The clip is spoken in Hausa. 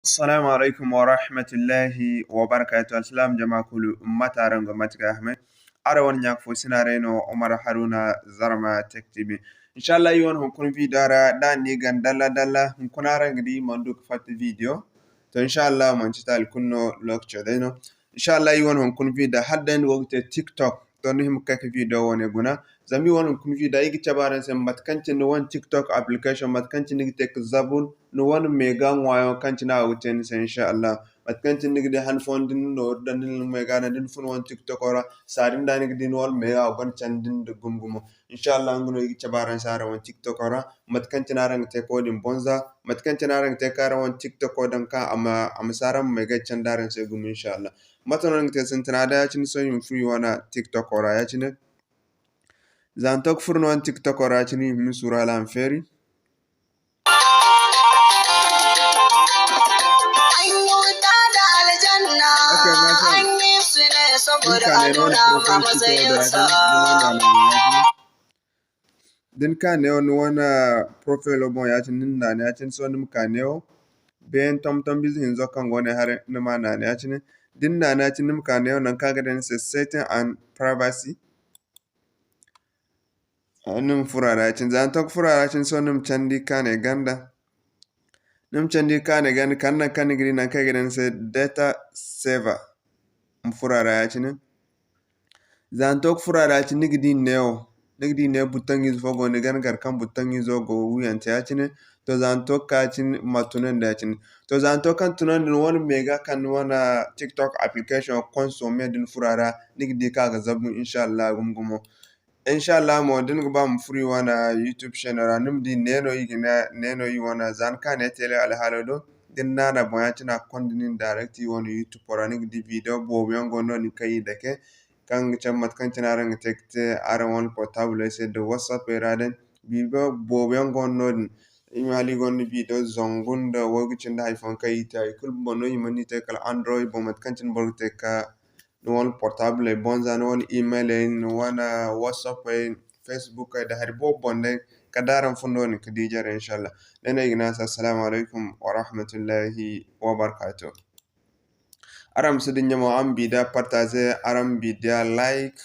السلام عليكم ورحمة الله وبركاته. السلام جماعة كل أمة رنجو متكاهمة. أروان يكفو سينارينو عمر حرونا زرما تكتبي. إن شاء الله يوم هنكون في دارا داني دلا دلا هنكون أرنج دي مندوك فات فيديو. تو إن شاء الله من تتال كنو لوكتشو دينو. إن شاء الله يوم هنكون في دا حدن وقت تيك توك. تونهم كاك فيديو ونقونا. زمي وان هنكون في دا يجي تبارن سم متكنتي نوان تيك توك أبليكيشن متكنتي نيجي زبون. No one mega wayo kantina wuten sen insha Allah matkanti nigde han fondin no dandin mega na din fun won TikTok ora sarin da nigde no wal mega gon chandin de gumgumo insha Allah ngono yi chabaran sara won TikTok ora matkanti narang te ko din bonza matkanti narang te kara won TikTok odan ka ama saram mega chandaran se gum insha Allah matanon te sentina da chin so yum free wana TikTok ora ya chin zantok furno won TikTok ora chin min sura lan feri din kaneo no wana profile bon ya tin na ne ya tin so nim kaneo ben tom bizin zo kan gone har nima na ne ya tin din na na tin nim kaneo nan kaga den setting and privacy nim furara tin zan tok furara tin so nim chandi kane ganda nim chandi kane ganda kanna kan gidi nan kaga den se data saver furara ya tin zan tok furara tin nigdi neo nigdi ne butangi fogo ne gan gar kan butangi zo go wuyan ta yacine to zan to ka cin matunan da yacine to zan to kan tunan din wani mega kan wana TikTok application consome din furara nigdi ka ga zabu insha Allah gumgumo insha Allah mo din ba mu free wana YouTube channel nim di neno yi wana zan ka ne tele al halado din nana bo yacina kondinin directly wana YouTube ora nigdi video bo yango no ni kai dake kan chammat kan tinarang tekte arawon portable se de WhatsApp eraden bibo boben gonno imali gonni video zongunda wogu cinda iPhone kai ta kul bono yimani te kala Android bomat kan tin borte ka no portable bonza no email no wana WhatsApp Facebook da har bo bonde kadaran fundo ni kadija inshallah dana igna assalamu alaikum wa rahmatullahi wa barakatuh aram sidin nyamo am bida partager aram bida like